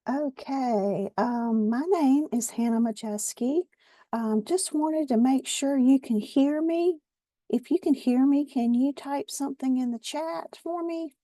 Okay, my name is Hannah Majeski. Just wanted to make sure you can hear me. If you can hear me, can you type something in the chat for me?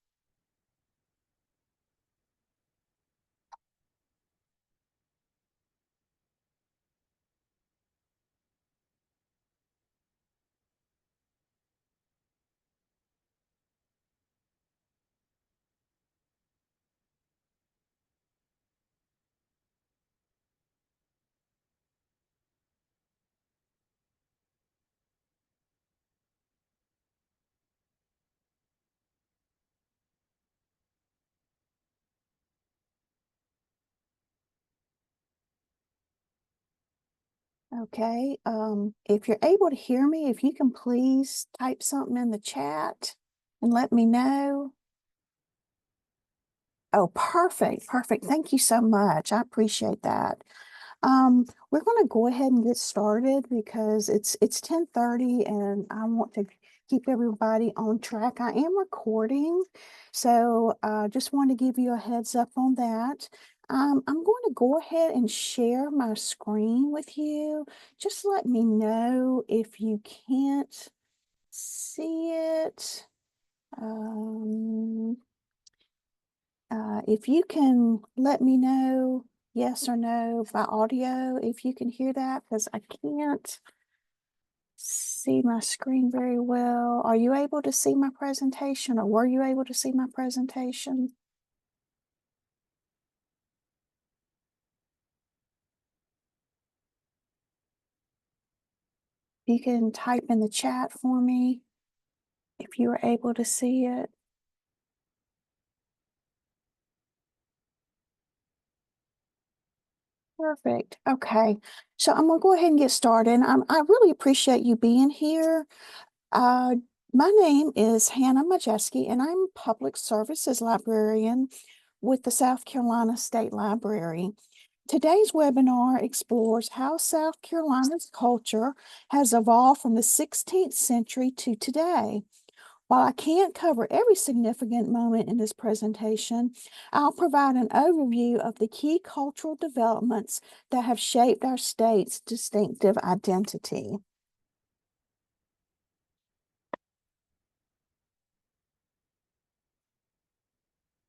Okay, if you're able to hear me, if you can please type something in the chat and let me know. Oh, perfect, perfect. Thank you so much. I appreciate that. We're going to go ahead and get started because it's 10:30 and I want to keep everybody on track. I am recording, so just want to give you a heads up on that. I'm going to go ahead and share my screen with you. Just let me know if you can't see it. Um, if you can let me know yes or no by audio, if you can hear that, because I can't see my screen very well. Are you able to see my presentation, or were you able to see my presentation? You can type in the chat for me if you were able to see it. Perfect. Okay. So I'm going to go ahead and get started. I really appreciate you being here. Uh, my name is Hannah Majeski, and I'm Public Services Librarian with the South Carolina State Library. Today's webinar explores how South Carolina's culture has evolved from the 16th century to today. While I can't cover every significant moment in this presentation, I'll provide an overview of the key cultural developments that have shaped our state's distinctive identity.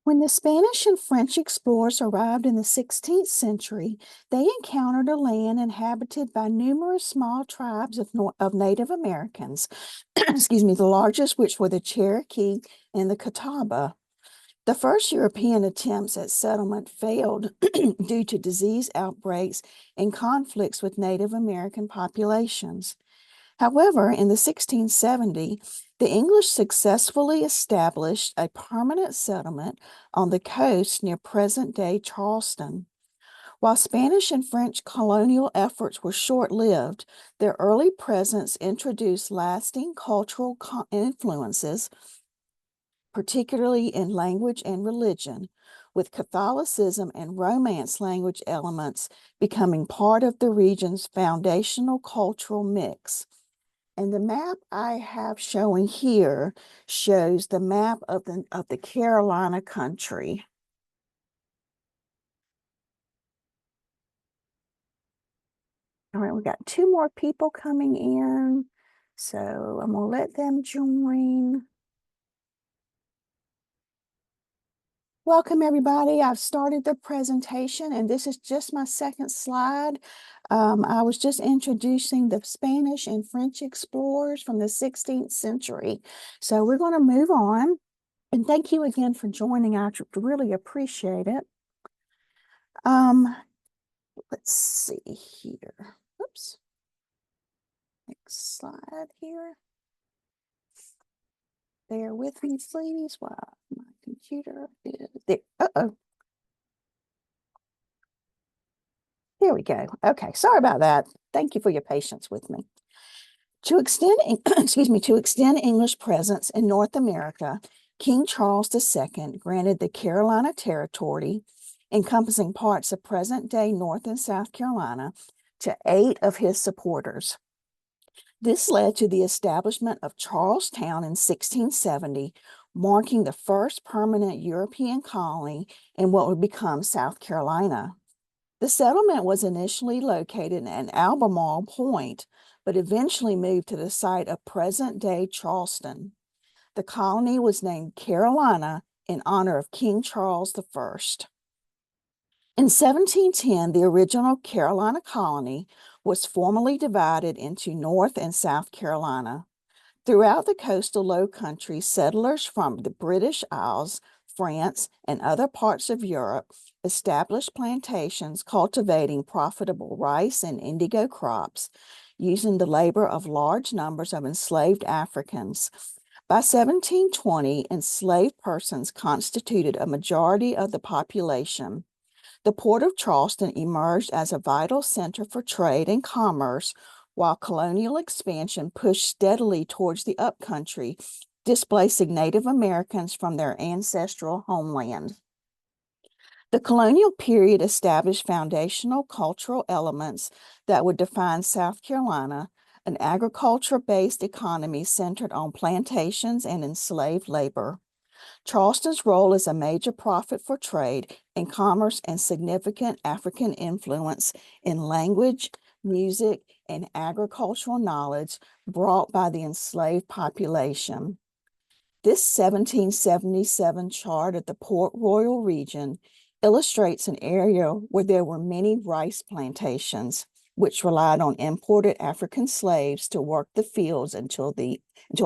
When the Spanish and French explorers arrived in the 16th century, they encountered a land inhabited by numerous small tribes of Native Americans, excuse me, the largest which were the Cherokee and the Catawba. The first European attempts at settlement failed due to disease outbreaks and conflicts with Native American populations. However, in the 1670, the English successfully established a permanent settlement on the coast near present-day Charleston. While Spanish and French colonial efforts were short-lived, their early presence introduced lasting cultural influences, particularly in language and religion, with Catholicism and Romance language elements becoming part of the region's foundational cultural mix. And the map I have showing here shows the map of the Carolina country. All right, we got two more people coming in. So I'm gonna let them join. Welcome everybody. I've started the presentation and this is just my second slide. I was just introducing the Spanish and French explorers from the 16th century. So we're gonna move on. And thank you again for joining. I really appreciate it. Let's see here. Oops. Next slide here. Bear with me, please, while my computer is there. Uh-oh. There we go. Okay, sorry about that. Thank you for your patience with me. To extend, to extend English presence in North America, King Charles II granted the Carolina Territory, encompassing parts of present-day North and South Carolina, to 8 of his supporters. This led to the establishment of Charlestown in 1670, marking the first permanent European colony in what would become South Carolina. The settlement was initially located at Albemarle Point, but eventually moved to the site of present-day Charleston. The colony was named Carolina in honor of King Charles I. In 1710, the original Carolina colony was formally divided into North and South Carolina. Throughout the coastal Low Country, settlers from the British Isles, France, and other parts of Europe established plantations cultivating profitable rice and indigo crops, using the labor of large numbers of enslaved Africans. By 1720, enslaved persons constituted a majority of the population. The port of Charleston emerged as a vital center for trade and commerce, while colonial expansion pushed steadily towards the upcountry, displacing Native Americans from their ancestral homeland. The colonial period established foundational cultural elements that would define South Carolina, an agriculture-based economy centered on plantations and enslaved labor. Charleston's role as a major profit for trade and commerce and significant African influence in language, music, and agricultural knowledge brought by the enslaved population. This 1777 chart of the Port Royal region illustrates an area where there were many rice plantations, which relied on imported African slaves to work the fields until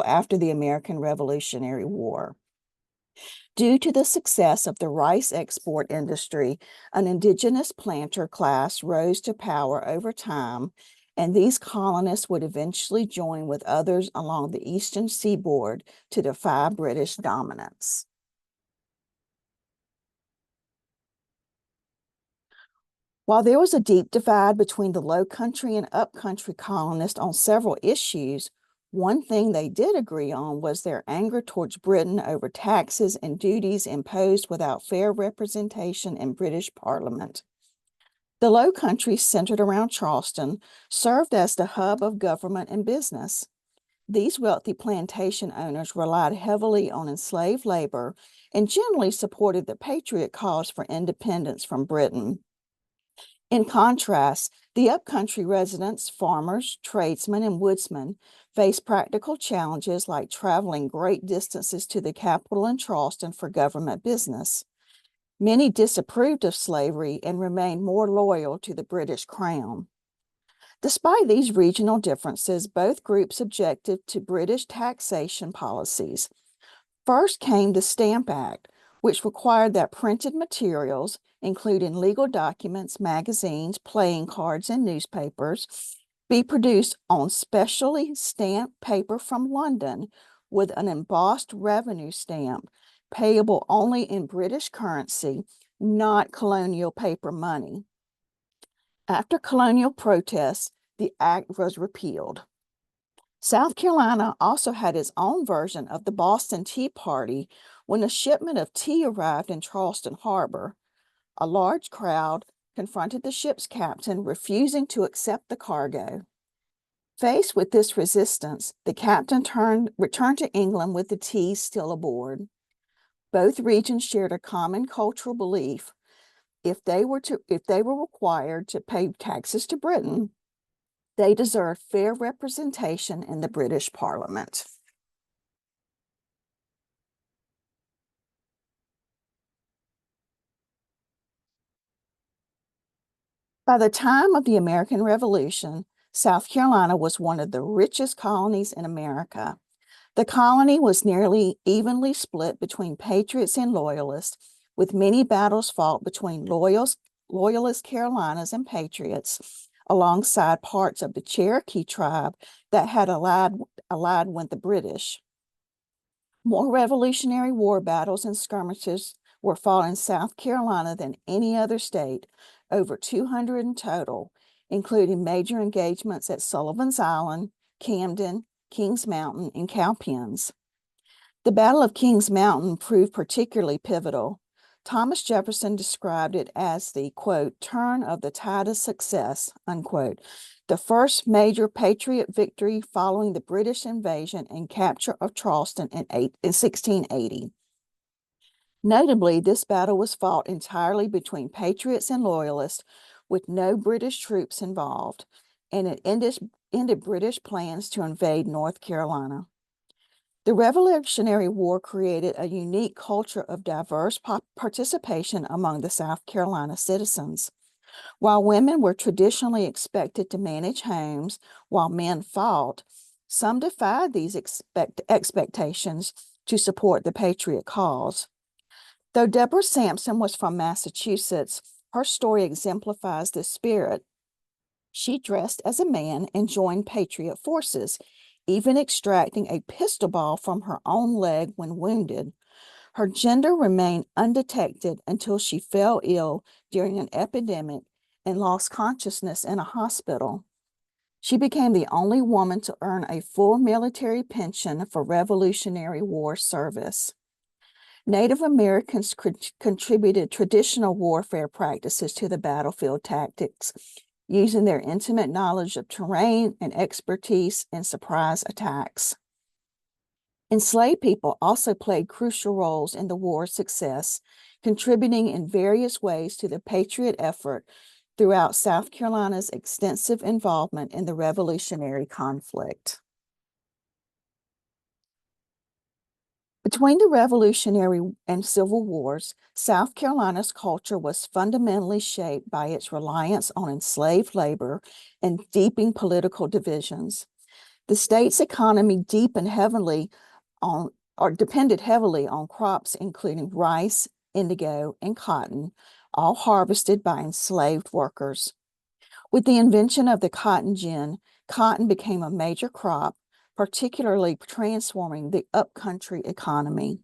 after the American Revolutionary War. Due to the success of the rice export industry, an indigenous planter class rose to power over time, and these colonists would eventually join with others along the eastern seaboard to defy British dominance. While there was a deep divide between the Low Country and Upcountry colonists on several issues, one thing they did agree on was their anger towards Britain over taxes and duties imposed without fair representation in British Parliament. The Low Country, centered around Charleston, served as the hub of government and business. These wealthy plantation owners relied heavily on enslaved labor and generally supported the patriot cause for independence from Britain. In contrast, the upcountry residents, farmers, tradesmen, and woodsmen faced practical challenges like traveling great distances to the capital in Charleston for government business. Many disapproved of slavery and remained more loyal to the British Crown. Despite these regional differences, both groups objected to British taxation policies. First came the Stamp Act, which required that printed materials, including legal documents, magazines, playing cards, and newspapers, be produced on specially stamped paper from London with an embossed revenue stamp, payable only in British currency, not colonial paper money. After colonial protests, the act was repealed. South Carolina also had its own version of the Boston Tea Party when a shipment of tea arrived in Charleston Harbor. A large crowd confronted the ship's captain, refusing to accept the cargo. Faced with this resistance, the captain returned to England with the tea still aboard. Both regions shared a common cultural belief. If they were required to pay taxes to Britain, they deserved fair representation in the British Parliament. By the time of the American Revolution, South Carolina was one of the richest colonies in America. The colony was nearly evenly split between patriots and loyalists, with many battles fought between loyalist Carolinas and patriots, alongside parts of the Cherokee tribe that had allied with the British. More Revolutionary War battles and skirmishes were fought in South Carolina than any other state, over 200 in total, including major engagements at Sullivan's Island, Camden, Kings Mountain, and Cowpens. The Battle of Kings Mountain proved particularly pivotal. Thomas Jefferson described it as the, quote, turn of the tide of success, unquote, the first major Patriot victory following the British invasion and capture of Charleston in 1680. Notably, this battle was fought entirely between Patriots and Loyalists, with no British troops involved, and it ended British plans to invade North Carolina. The Revolutionary War created a unique culture of diverse participation among the South Carolina citizens. While women were traditionally expected to manage homes while men fought, some defied these expectations to support the Patriot cause. Though Deborah Sampson was from Massachusetts, her story exemplifies this spirit. She dressed as a man and joined Patriot forces, even extracting a pistol ball from her own leg when wounded. Her gender remained undetected until she fell ill during an epidemic and lost consciousness in a hospital. She became the only woman to earn a full military pension for Revolutionary War service. Native Americans contributed traditional warfare practices to the battlefield tactics, using their intimate knowledge of terrain and expertise in surprise attacks. Enslaved people also played crucial roles in the war's success, contributing in various ways to the Patriot effort throughout South Carolina's extensive involvement in the Revolutionary conflict. Between the Revolutionary and Civil Wars, South Carolina's culture was fundamentally shaped by its reliance on enslaved labor and deepening political divisions. The state's economy depended heavily on crops including rice, indigo, and cotton, all harvested by enslaved workers. With the invention of the cotton gin, cotton became a major crop, particularly transforming the upcountry economy.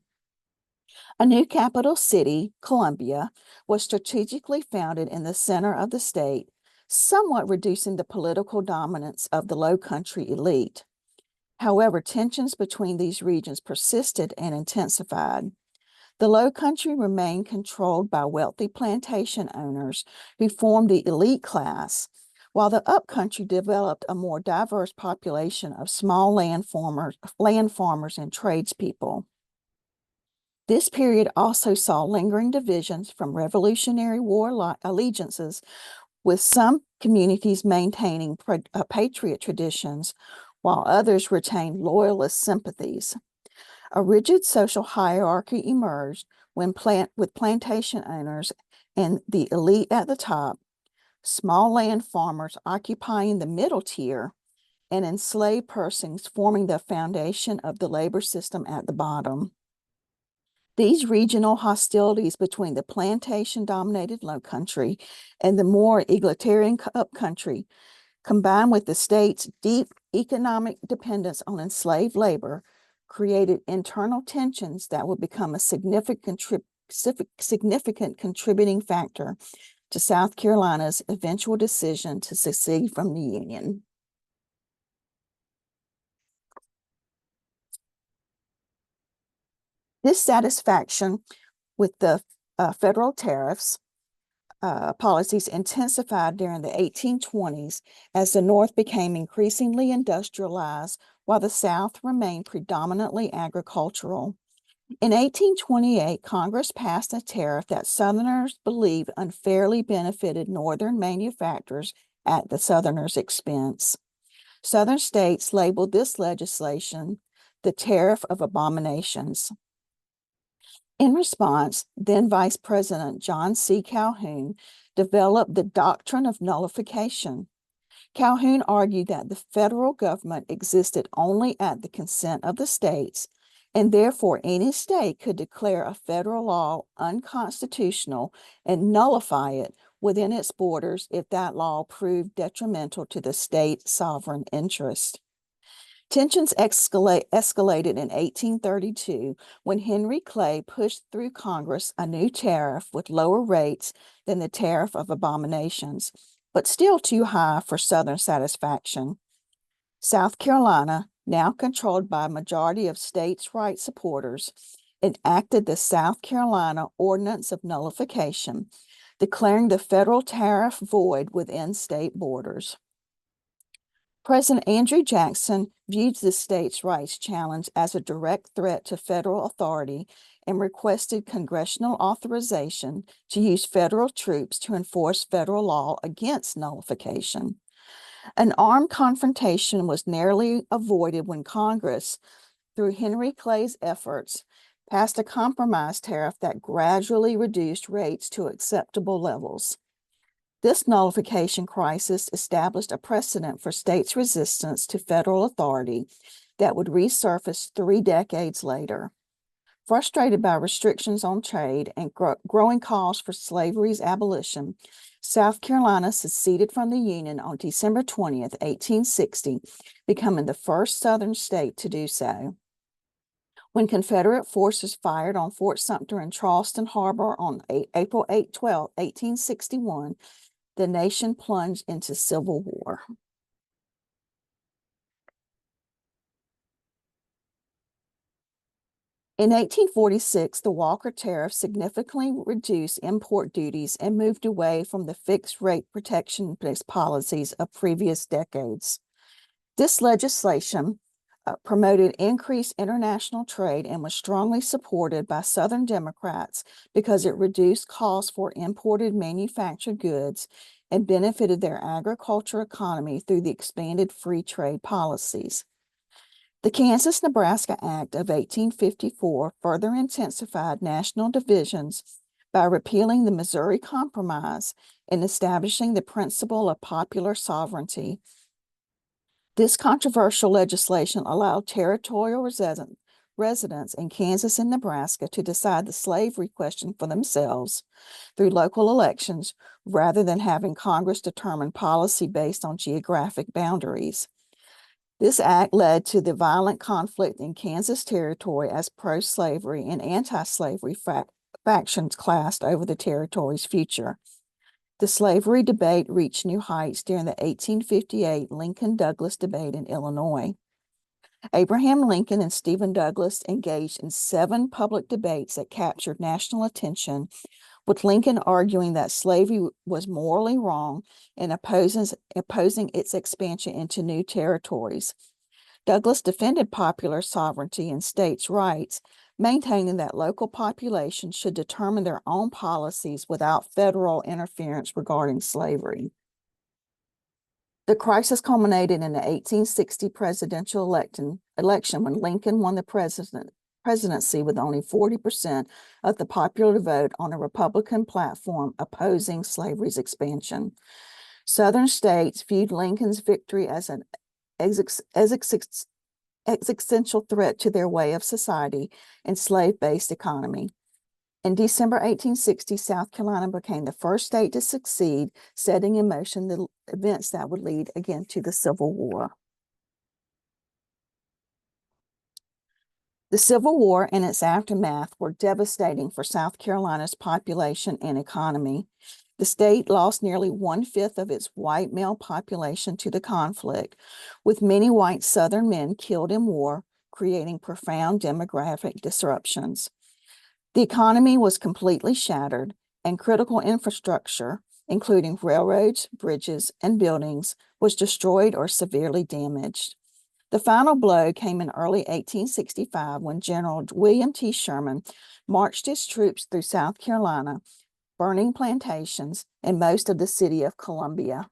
A new capital city, Columbia, was strategically founded in the center of the state, somewhat reducing the political dominance of the Lowcountry elite. However, tensions between these regions persisted and intensified. The Lowcountry remained controlled by wealthy plantation owners who formed the elite class, while the Upcountry developed a more diverse population of small land farmers and tradespeople. This period also saw lingering divisions from Revolutionary War allegiances, with some communities maintaining patriot traditions, while others retained loyalist sympathies. A rigid social hierarchy emerged with plantation owners and the elite at the top, small land farmers occupying the middle tier, and enslaved persons forming the foundation of the labor system at the bottom. These regional hostilities between the plantation-dominated Lowcountry and the more egalitarian Upcountry, combined with the state's deep economic dependence on enslaved labor, created internal tensions that would become a significant contributing factor to South Carolina's eventual decision to secede from the Union. Dissatisfaction with the federal tariffs policies intensified during the 1820s as the North became increasingly industrialized while the South remained predominantly agricultural. In 1828, Congress passed a tariff that Southerners believed unfairly benefited Northern manufacturers at the Southerners' expense. Southern states labeled this legislation the Tariff of Abominations. In response, then Vice President John C. Calhoun developed the doctrine of nullification. Calhoun argued that the federal government existed only at the consent of the states, and therefore any state could declare a federal law unconstitutional and nullify it within its borders if that law proved detrimental to the state's sovereign interest. Tensions escalated in 1832 when Henry Clay pushed through Congress a new tariff with lower rates than the Tariff of Abominations, but still too high for Southern satisfaction. South Carolina, now controlled by a majority of states' rights supporters, enacted the South Carolina Ordinance of Nullification, declaring the federal tariff void within state borders. President Andrew Jackson viewed the states' rights challenge as a direct threat to federal authority and requested congressional authorization to use federal troops to enforce federal law against nullification. An armed confrontation was narrowly avoided when Congress, through Henry Clay's efforts, passed a compromise tariff that gradually reduced rates to acceptable levels. This nullification crisis established a precedent for states' resistance to federal authority that would resurface 3 decades later. Frustrated by restrictions on trade and growing calls for slavery's abolition, South Carolina seceded from the Union on December 20th, 1860, becoming the first Southern state to do so. When Confederate forces fired on Fort Sumter in Charleston Harbor on April 12, 1861, the nation plunged into civil war. In 1846, the Walker Tariff significantly reduced import duties and moved away from the fixed rate protection-based policies of previous decades. This legislation promoted increased international trade and was strongly supported by Southern Democrats because it reduced costs for imported manufactured goods and benefited their agriculture economy through the expanded free trade policies. The Kansas-Nebraska Act of 1854 further intensified national divisions by repealing the Missouri Compromise and establishing the principle of popular sovereignty. This controversial legislation allowed territorial residents in Kansas and Nebraska to decide the slavery question for themselves through local elections rather than having Congress determine policy based on geographic boundaries. This act led to the violent conflict in Kansas Territory as pro-slavery and anti-slavery factions clashed over the territory's future. The slavery debate reached new heights during the 1858 Lincoln-Douglas debate in Illinois. Abraham Lincoln and Stephen Douglas engaged in 7 public debates that captured national attention, with Lincoln arguing that slavery was morally wrong and opposing its expansion into new territories. Douglas defended popular sovereignty and states' rights, maintaining that local populations should determine their own policies without federal interference regarding slavery. The crisis culminated in the 1860 presidential election when Lincoln won the presidency with only 40% of the popular vote on a Republican platform opposing slavery's expansion. Southern states viewed Lincoln's victory as an existential threat to their way of society and slave-based economy. In December 1860, South Carolina became the first state to succeed, setting in motion the events that would lead again to the Civil War. The Civil War and its aftermath were devastating for South Carolina's population and economy. The state lost nearly 1/5 of its white male population to the conflict, with many white Southern men killed in war, creating profound demographic disruptions. The economy was completely shattered, and critical infrastructure, including railroads, bridges, and buildings, was destroyed or severely damaged. The final blow came in early 1865 when General William T. Sherman marched his troops through South Carolina, burning plantations and most of the city of Columbia.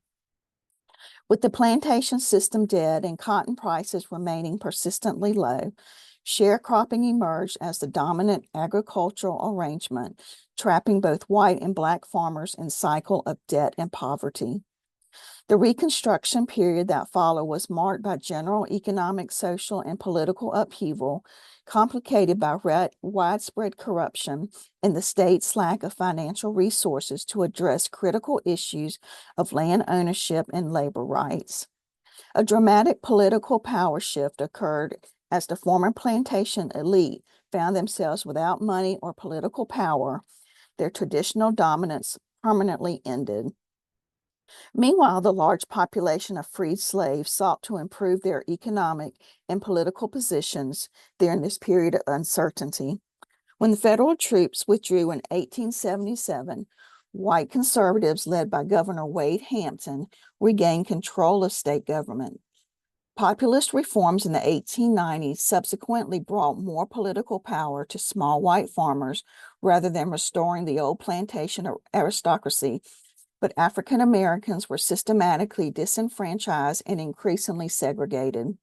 With the plantation system dead and cotton prices remaining persistently low, sharecropping emerged as the dominant agricultural arrangement, trapping both white and black farmers in a cycle of debt and poverty. The Reconstruction period that followed was marked by general economic, social, and political upheaval, complicated by widespread corruption and the state's lack of financial resources to address critical issues of land ownership and labor rights. A dramatic political power shift occurred as the former plantation elite found themselves without money or political power. Their traditional dominance permanently ended. Meanwhile, the large population of freed slaves sought to improve their economic and political positions during this period of uncertainty. When the federal troops withdrew in 1877, white conservatives led by Governor Wade Hampton regained control of state government. Populist reforms in the 1890s subsequently brought more political power to small white farmers rather than restoring the old plantation aristocracy, but African Americans were systematically disenfranchised and increasingly segregated.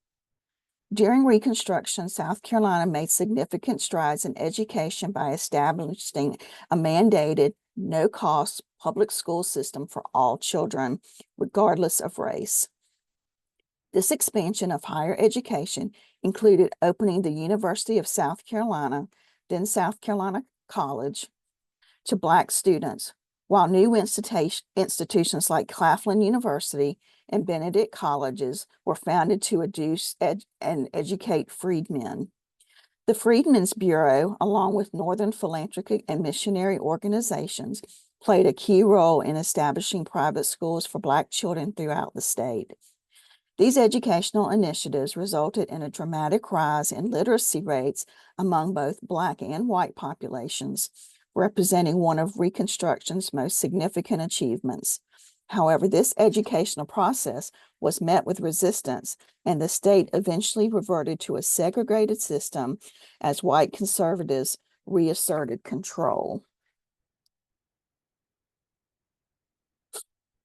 During Reconstruction, South Carolina made significant strides in education by establishing a mandated, no-cost public school system for all children, regardless of race. This expansion of higher education included opening the University of South Carolina, then South Carolina College, to Black students, while new institutions like Claflin University and Benedict colleges were founded to and educate freedmen. The Freedmen's Bureau, along with Northern philanthropic and missionary organizations, played a key role in establishing private schools for Black children throughout the state. These educational initiatives resulted in a dramatic rise in literacy rates among both Black and white populations, representing one of Reconstruction's most significant achievements. However, this educational process was met with resistance, and the state eventually reverted to a segregated system as white conservatives reasserted control.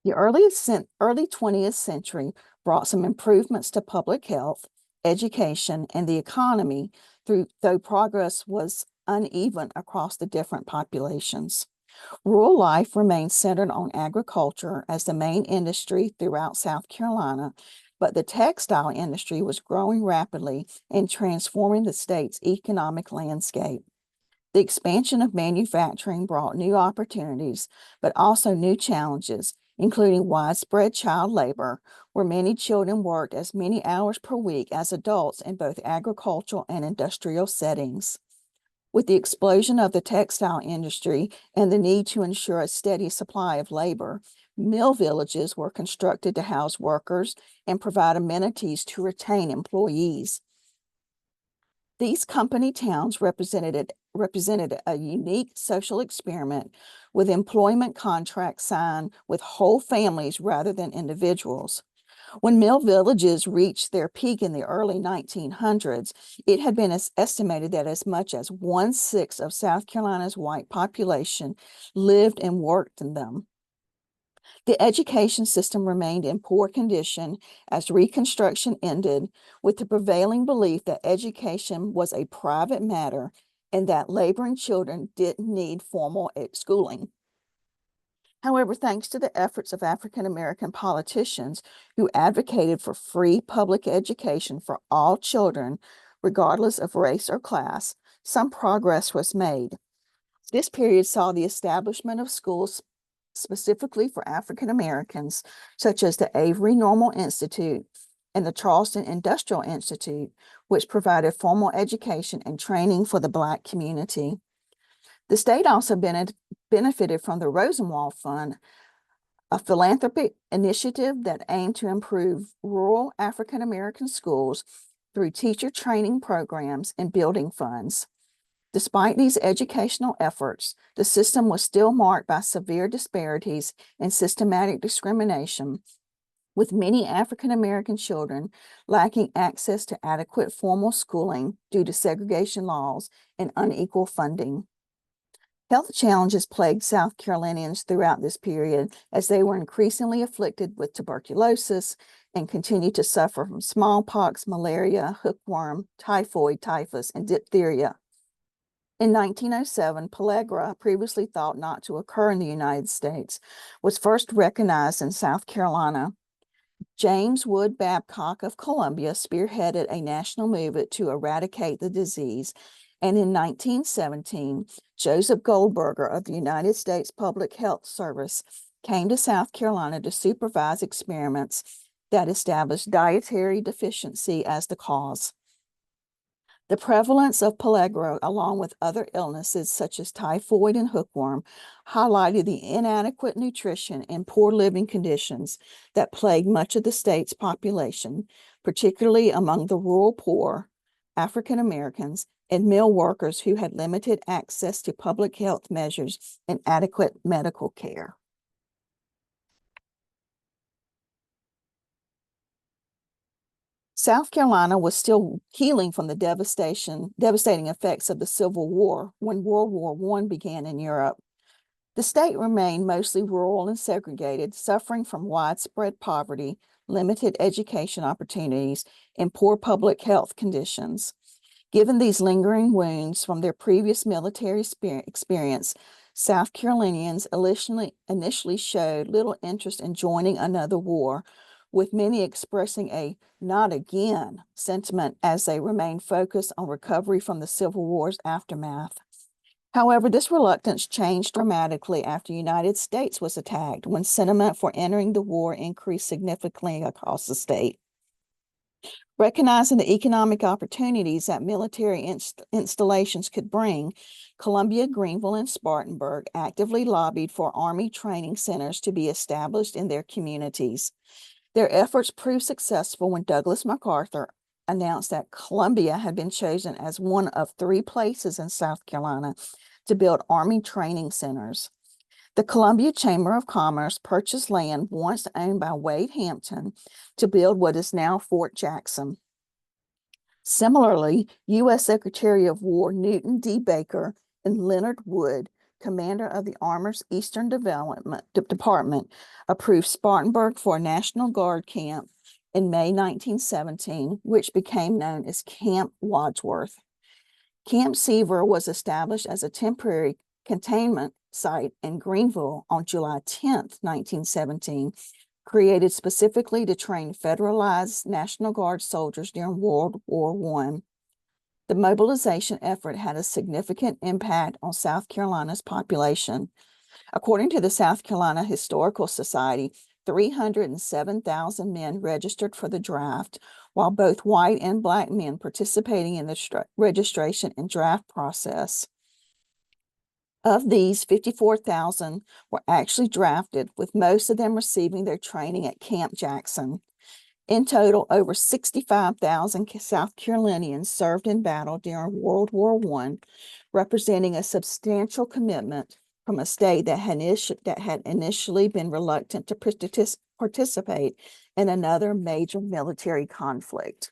The early 20th century brought some improvements to public health, education, and the economy, though progress was uneven across the different populations. Rural life remained centered on agriculture as the main industry throughout South Carolina, but the textile industry was growing rapidly and transforming the state's economic landscape. The expansion of manufacturing brought new opportunities, but also new challenges, including widespread child labor, where many children worked as many hours per week as adults in both agricultural and industrial settings. With the explosion of the textile industry and the need to ensure a steady supply of labor, mill villages were constructed to house workers and provide amenities to retain employees. These company towns represented a unique social experiment, with employment contracts signed with whole families rather than individuals. When mill villages reached their peak in the early 1900s, it had been estimated that as much as 1/6 of South Carolina's white population lived and worked in them. The education system remained in poor condition as Reconstruction ended, with the prevailing belief that education was a private matter and that laboring children didn't need formal schooling. However, thanks to the efforts of African American politicians who advocated for free public education for all children, regardless of race or class, some progress was made. This period saw the establishment of schools specifically for African Americans, such as the Avery Normal Institute and the Charleston Industrial Institute, which provided formal education and training for the Black community. The state also benefited from the Rosenwald Fund, a philanthropic initiative that aimed to improve rural African American schools through teacher training programs and building funds. Despite these educational efforts, the system was still marked by severe disparities and systematic discrimination, with many African American children lacking access to adequate formal schooling due to segregation laws and unequal funding. Health challenges plagued South Carolinians throughout this period as they were increasingly afflicted with tuberculosis and continued to suffer from smallpox, malaria, hookworm, typhoid, typhus, and diphtheria. In 1907, pellagra, previously thought not to occur in the United States, was first recognized in South Carolina. James Wood Babcock of Columbia spearheaded a national movement to eradicate the disease, and in 1917, Joseph Goldberger of the United States Public Health Service came to South Carolina to supervise experiments that established dietary deficiency as the cause. The prevalence of pellagra, along with other illnesses such as typhoid and hookworm, highlighted the inadequate nutrition and poor living conditions that plagued much of the state's population, particularly among the rural poor, African Americans, and mill workers who had limited access to public health measures and adequate medical care. South Carolina was still healing from the devastating effects of the Civil War when World War I began in Europe. The state remained mostly rural and segregated, suffering from widespread poverty, limited education opportunities, and poor public health conditions. Given these lingering wounds from their previous military experience, South Carolinians initially showed little interest in joining another war, with many expressing a "not again" sentiment as they remained focused on recovery from the Civil War's aftermath. However, this reluctance changed dramatically after the United States was attacked, when sentiment for entering the war increased significantly across the state. Recognizing the economic opportunities that military installations could bring, Columbia, Greenville, and Spartanburg actively lobbied for Army training centers to be established in their communities. Their efforts proved successful when Douglas MacArthur announced that Columbia had been chosen as one of 3 places in South Carolina to build Army training centers. The Columbia Chamber of Commerce purchased land once owned by Wade Hampton to build what is now Fort Jackson. Similarly, U.S. Secretary of War Newton D. Baker and Leonard Wood, commander of the Army's Eastern Department, approved Spartanburg for a National Guard camp in May 1917, which became known as Camp Wadsworth. Camp Seaver was established as a temporary containment site in Greenville on July 10, 1917, created specifically to train federalized National Guard soldiers during World War I. The mobilization effort had a significant impact on South Carolina's population. According to the South Carolina Historical Society, 307,000 men registered for the draft, while both white and Black men participating in the registration and draft process. Of these, 54,000 were actually drafted, with most of them receiving their training at Camp Jackson. In total, over 65,000 South Carolinians served in battle during World War I, representing a substantial commitment from a state that had initially been reluctant to participate in another major military conflict.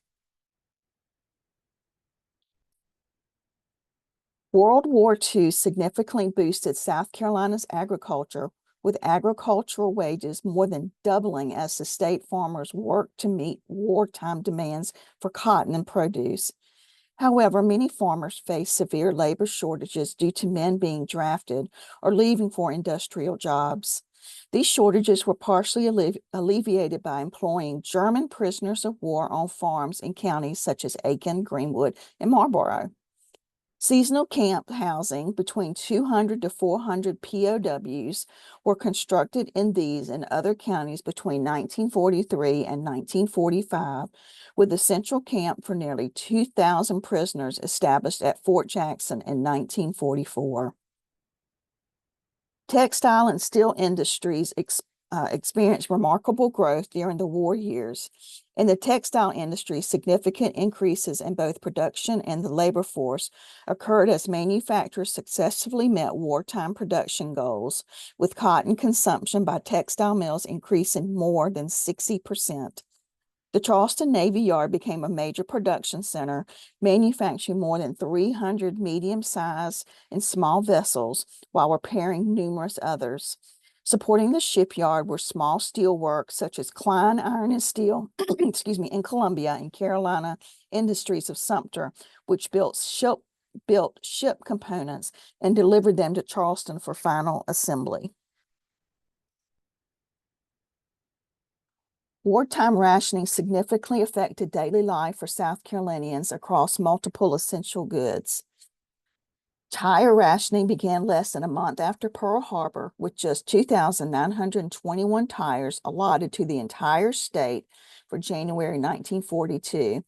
World War II significantly boosted South Carolina's agriculture, with agricultural wages more than doubling as the state farmers worked to meet wartime demands for cotton and produce. However, many farmers faced severe labor shortages due to men being drafted or leaving for industrial jobs. These shortages were partially alleviated by employing German prisoners of war on farms in counties such as Aiken, Greenwood, and Marlborough. Seasonal camp housing, between 200 to 400 POWs, were constructed in these and other counties between 1943 and 1945, with a central camp for nearly 2,000 prisoners established at Fort Jackson in 1944. Textile and steel industries experienced remarkable growth during the war years. In the textile industry, significant increases in both production and the labor force occurred as manufacturers successfully met wartime production goals, with cotton consumption by textile mills increasing more than 60%. The Charleston Navy Yard became a major production center, manufacturing more than 300 medium-sized and small vessels while repairing numerous others. Supporting the shipyard were small steel works such as Klein Iron and Steel, in Columbia, and Carolina Industries of Sumter, which built ship components and delivered them to Charleston for final assembly. Wartime rationing significantly affected daily life for South Carolinians across multiple essential goods. Tire rationing began less than a month after Pearl Harbor, with just 2,921 tires allotted to the entire state for January 1942.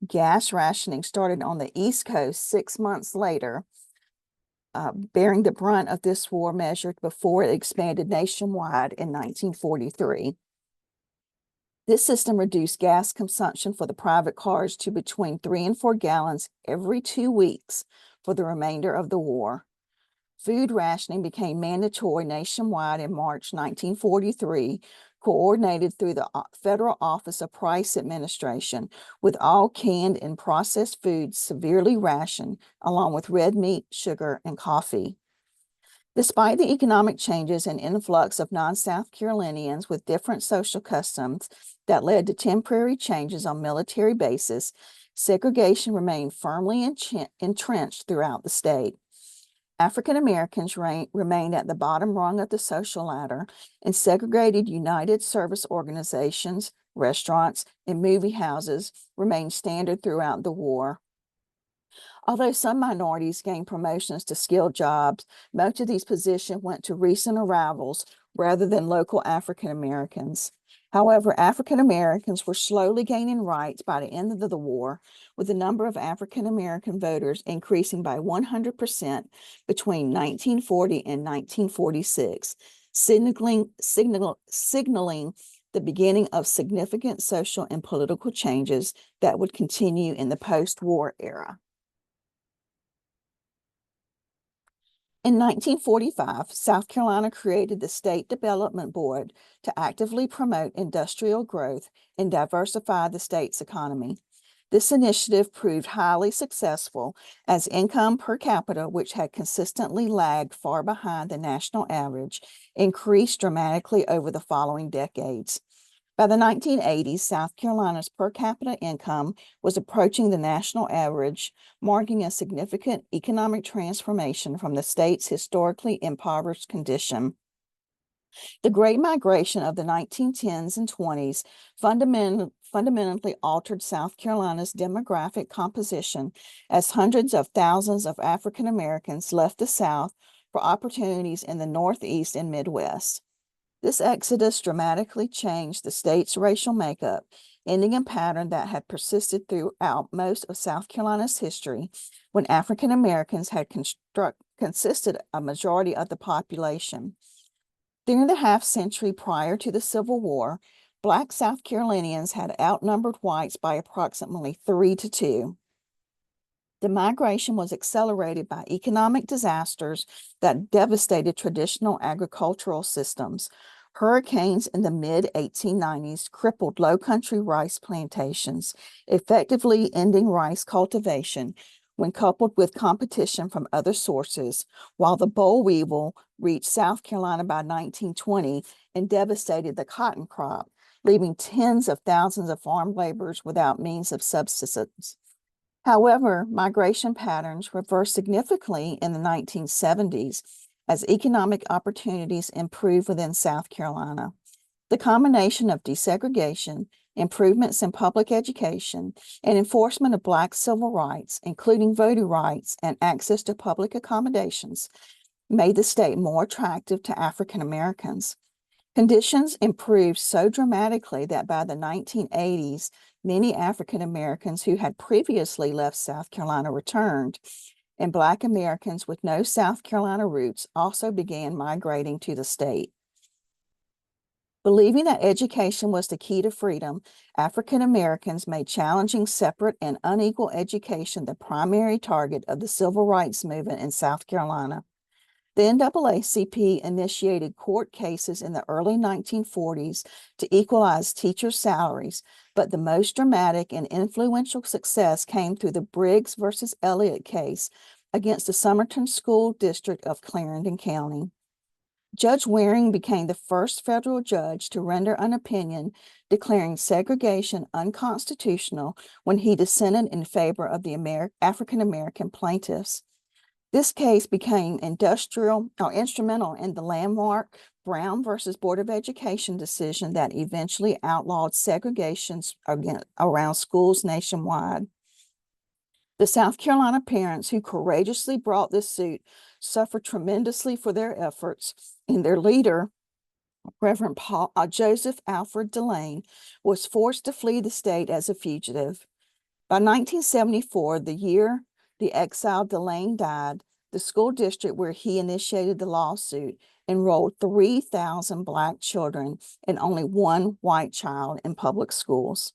Gas rationing started on the East Coast 6 months later, bearing the brunt of this war measured before it expanded nationwide in 1943. This system reduced gas consumption for the private cars to between 3 and 4 gallons every 2 weeks for the remainder of the war. Food rationing became mandatory nationwide in March 1943, coordinated through the Federal Office of Price Administration, with all canned and processed foods severely rationed, along with red meat, sugar, and coffee. Despite the economic changes and influx of non-South Carolinians with different social customs that led to temporary changes on military bases, segregation remained firmly entrenched throughout the state. African Americans remained at the bottom rung of the social ladder, and segregated United Service Organizations, restaurants, and movie houses remained standard throughout the war. Although some minorities gained promotions to skilled jobs, most of these positions went to recent arrivals rather than local African Americans. However, African Americans were slowly gaining rights by the end of the war, with the number of African American voters increasing by 100% between 1940 and 1946, signaling the beginning of significant social and political changes that would continue in the post-war era. In 1945, South Carolina created the State Development Board to actively promote industrial growth and diversify the state's economy. This initiative proved highly successful as income per capita, which had consistently lagged far behind the national average, increased dramatically over the following decades. By the 1980s, South Carolina's per capita income was approaching the national average, marking a significant economic transformation from the state's historically impoverished condition. The Great Migration of the 1910s and 20s fundamentally altered South Carolina's demographic composition as hundreds of thousands of African Americans left the South for opportunities in the Northeast and Midwest. This exodus dramatically changed the state's racial makeup, ending a pattern that had persisted throughout most of South Carolina's history, when African Americans had consisted a majority of the population. During the half century prior to the Civil War, Black South Carolinians had outnumbered whites by approximately 3-2. The migration was accelerated by economic disasters that devastated traditional agricultural systems. Hurricanes in the mid-1890s crippled low-country rice plantations, effectively ending rice cultivation when coupled with competition from other sources, while the boll weevil reached South Carolina by 1920 and devastated the cotton crop, leaving tens of thousands of farm laborers without means of subsistence. However, migration patterns reversed significantly in the 1970s as economic opportunities improved within South Carolina. The combination of desegregation, improvements in public education, and enforcement of Black civil rights, including voting rights and access to public accommodations, made the state more attractive to African Americans. Conditions improved so dramatically that by the 1980s, many African Americans who had previously left South Carolina returned, and Black Americans with no South Carolina roots also began migrating to the state. Believing that education was the key to freedom, African Americans made challenging separate and unequal education the primary target of the civil rights movement in South Carolina. The NAACP initiated court cases in the early 1940s to equalize teachers' salaries, but the most dramatic and influential success came through the Briggs versus Elliott case against the Somerton School District of Clarendon County. Judge Waring became the first federal judge to render an opinion declaring segregation unconstitutional when he dissented in favor of the African American plaintiffs. This case became instrumental in the landmark Brown versus Board of Education decision that eventually outlawed segregation around schools nationwide. The South Carolina parents who courageously brought this suit suffered tremendously for their efforts, and their leader, Reverend Joseph Alfred Delane, was forced to flee the state as a fugitive. By 1974, the year the exiled Delane died, the school district where he initiated the lawsuit enrolled 3,000 Black children and only one white child in public schools.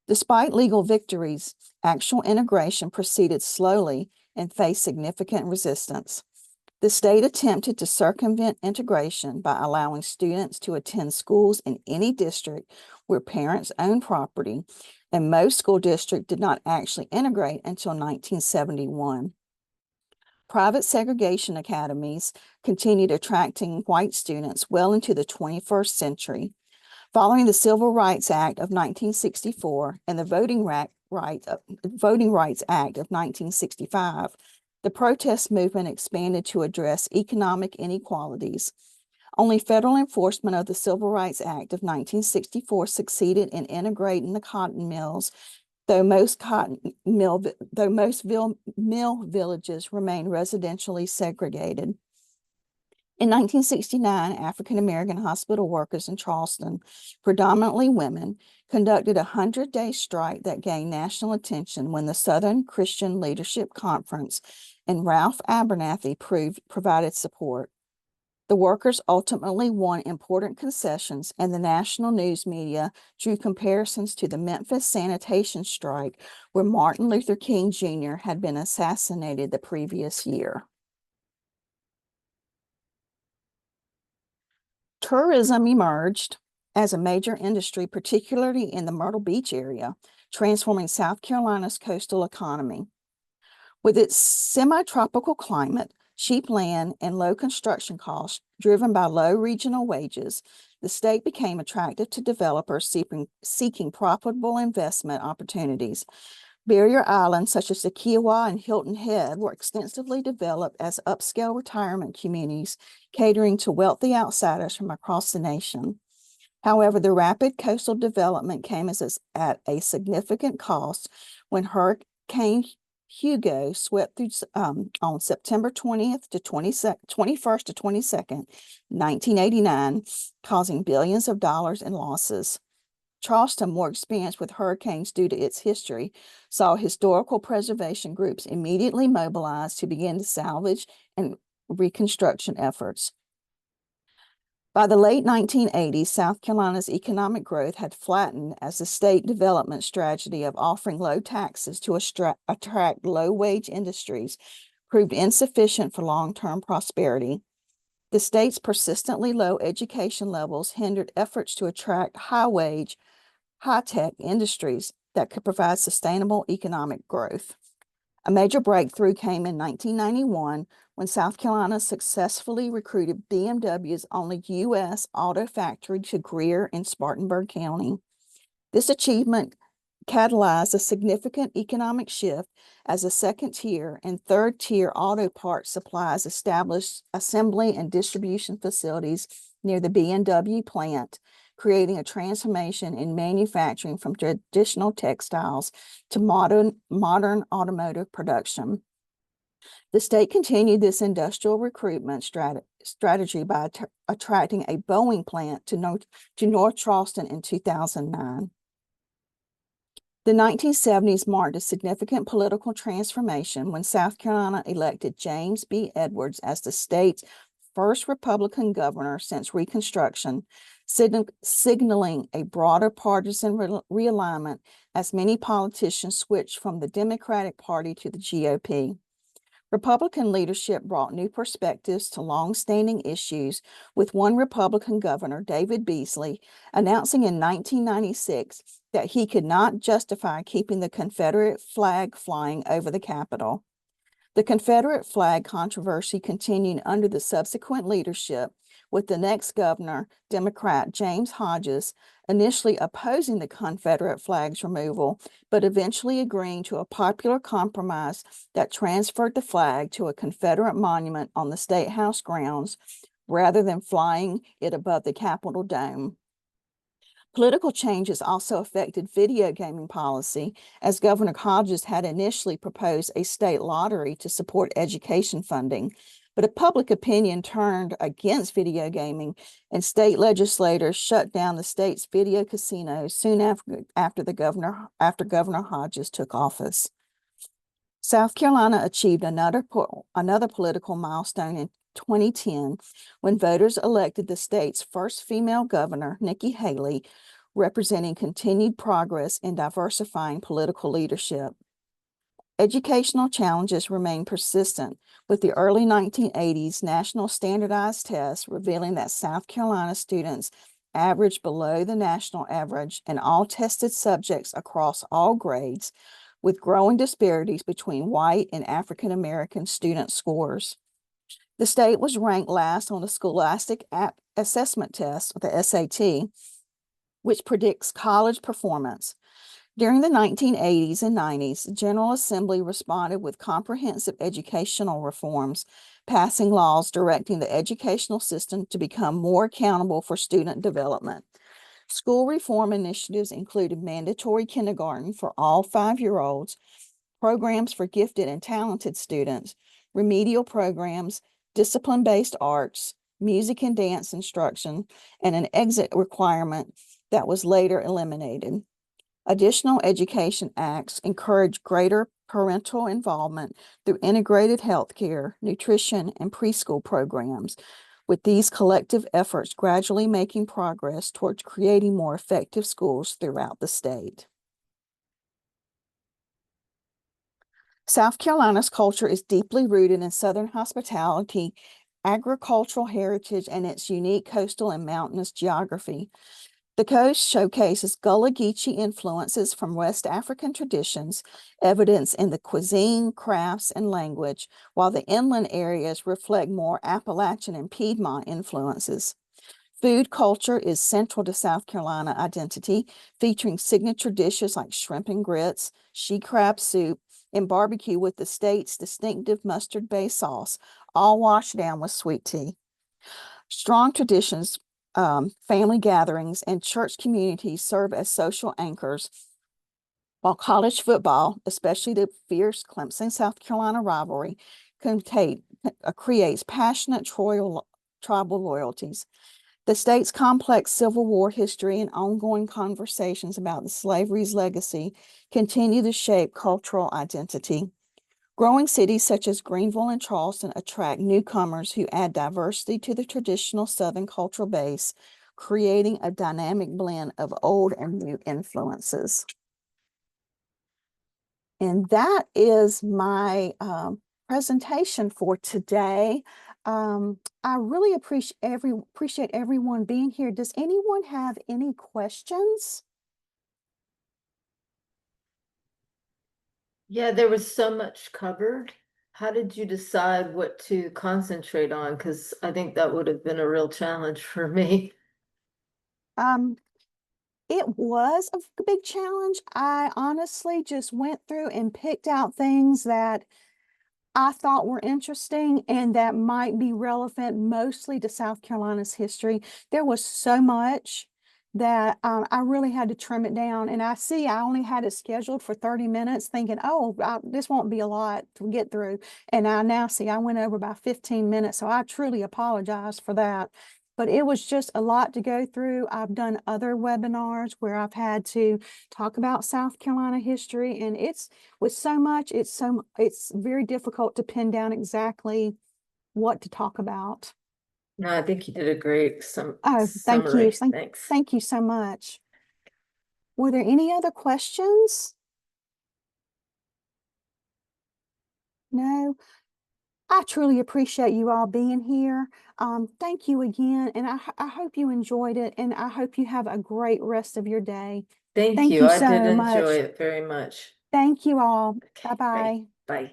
Despite legal victories, actual integration proceeded slowly and faced significant resistance. The state attempted to circumvent integration by allowing students to attend schools in any district where parents owned property, and most school districts did not actually integrate until 1971. Private segregation academies continued attracting white students well into the 21st century. Following the Civil Rights Act of 1964 and the Voting Rights Act of 1965, the protest movement expanded to address economic inequalities. Only federal enforcement of the Civil Rights Act of 1964 succeeded in integrating the cotton mills, though most mill villages remained residentially segregated. In 1969, African-American hospital workers in Charleston, predominantly women, conducted a 100-day strike that gained national attention when the Southern Christian Leadership Conference and Ralph Abernathy provided support. The workers ultimately won important concessions, and the national news media drew comparisons to the Memphis sanitation strike, where Martin Luther King Jr. had been assassinated the previous year. Tourism emerged as a major industry, particularly in the Myrtle Beach area, transforming South Carolina's coastal economy. With its semi-tropical climate, cheap land, and low construction costs driven by low regional wages, the state became attractive to developers seeking profitable investment opportunities. Barrier Islands, such as the Kiowa and Hilton Head, were extensively developed as upscale retirement communities, catering to wealthy outsiders from across the nation. However, the rapid coastal development came at a significant cost when Hurricane Hugo swept through on September 20th to 21st to 22nd, 1989, causing billions of dollars in losses. Charleston, more experienced with hurricanes due to its history, saw historical preservation groups immediately mobilized to begin the salvage and reconstruction efforts. By the late 1980s, South Carolina's economic growth had flattened as the state development strategy of offering low taxes to attract low-wage industries proved insufficient for long-term prosperity. The state's persistently low education levels hindered efforts to attract high-wage, high-tech industries that could provide sustainable economic growth. A major breakthrough came in 1991 when South Carolina successfully recruited BMW's only U.S. auto factory to Greer in Spartanburg County. This achievement catalyzed a significant economic shift as the second-tier and third-tier auto parts suppliers established assembly and distribution facilities near the BMW plant, creating a transformation in manufacturing from traditional textiles to modern automotive production. The state continued this industrial recruitment strategy by attracting a Boeing plant to North Charleston in 2009. The 1970s marked a significant political transformation when South Carolina elected James B. Edwards as the state's first Republican governor since Reconstruction, signaling a broader partisan realignment as many politicians switched from the Democratic Party to the GOP. Republican leadership brought new perspectives to long-standing issues, with one Republican governor, David Beasley, announcing in 1996 that he could not justify keeping the Confederate flag flying over the Capitol. The Confederate flag controversy continued under the subsequent leadership, with the next governor, Democrat James Hodges, initially opposing the Confederate flag's removal, but eventually agreeing to a popular compromise that transferred the flag to a Confederate monument on the State House grounds rather than flying it above the Capitol dome. Political changes also affected video gaming policy, as Governor Hodges had initially proposed a state lottery to support education funding, but a public opinion turned against video gaming, and state legislators shut down the state's video casinos soon after Governor Hodges took office. South Carolina achieved another political milestone 2010, when voters elected the state's first female governor, Nikki Haley, representing continued progress in diversifying political leadership. Educational challenges remain persistent, with the early 1980s national standardized tests revealing that South Carolina students averaged below the national average in all tested subjects across all grades, with growing disparities between white and African American student scores. The state was ranked last on the Scholastic Assessment Test, the SAT, which predicts college performance. During the 1980s and 90s, the General Assembly responded with comprehensive educational reforms, passing laws directing the educational system to become more accountable for student development. School reform initiatives included mandatory kindergarten for all 5-year-olds, programs for gifted and talented students, remedial programs, discipline-based arts, music and dance instruction, and an exit requirement that was later eliminated. Additional education acts encourage greater parental involvement through integrated healthcare, nutrition, and preschool programs, with these collective efforts gradually making progress towards creating more effective schools throughout the state. South Carolina's culture is deeply rooted in Southern hospitality, agricultural heritage, and its unique coastal and mountainous geography. The coast showcases Gullah Geechee influences from West African traditions, evidence in the cuisine, crafts, and language, while the inland areas reflect more Appalachian and Piedmont influences. Food culture is central to South Carolina identity, featuring signature dishes like shrimp and grits, she crab soup, and barbecue with the state's distinctive mustard-based sauce, all washed down with sweet tea. Strong traditions, family gatherings, and church communities serve as social anchors, while college football, especially the fierce Clemson-South Carolina rivalry, creates passionate tribal loyalties. The state's complex Civil War history and ongoing conversations about the slavery's legacy continue to shape cultural identity. Growing cities such as Greenville and Charleston attract newcomers who add diversity to the traditional Southern cultural base, creating a dynamic blend of old and new influences. And that is my presentation for today. I really appreciate everyone being here. Does anyone have any questions? Yeah, there was so much covered. How did you decide what to concentrate on? Because I think that would have been a real challenge for me. Um, it was a big challenge. I honestly just went through and picked out things that I thought were interesting and that might be relevant mostly to South Carolina's history. There was so much that I really had to trim it down. And I only had it scheduled for 30 minutes, thinking, oh, this won't be a lot to get through. And I now see I went over by 15 minutes. So I truly apologize for that. But it was just a lot to go through. I've done other webinars where I've had to talk about South Carolina history, and it's with so much, it's very difficult to pin down exactly what to talk about. No, I think you did a great Oh, thank you. summary. Thanks. Thank you so much. Were there any other questions? No? I truly appreciate you all being here. Thank you again, and I hope you enjoyed it, and I hope you have a great rest of your day. Thank Thank you. you I did so enjoy much. it very much. Thank you all. Okay, Bye-bye. bye.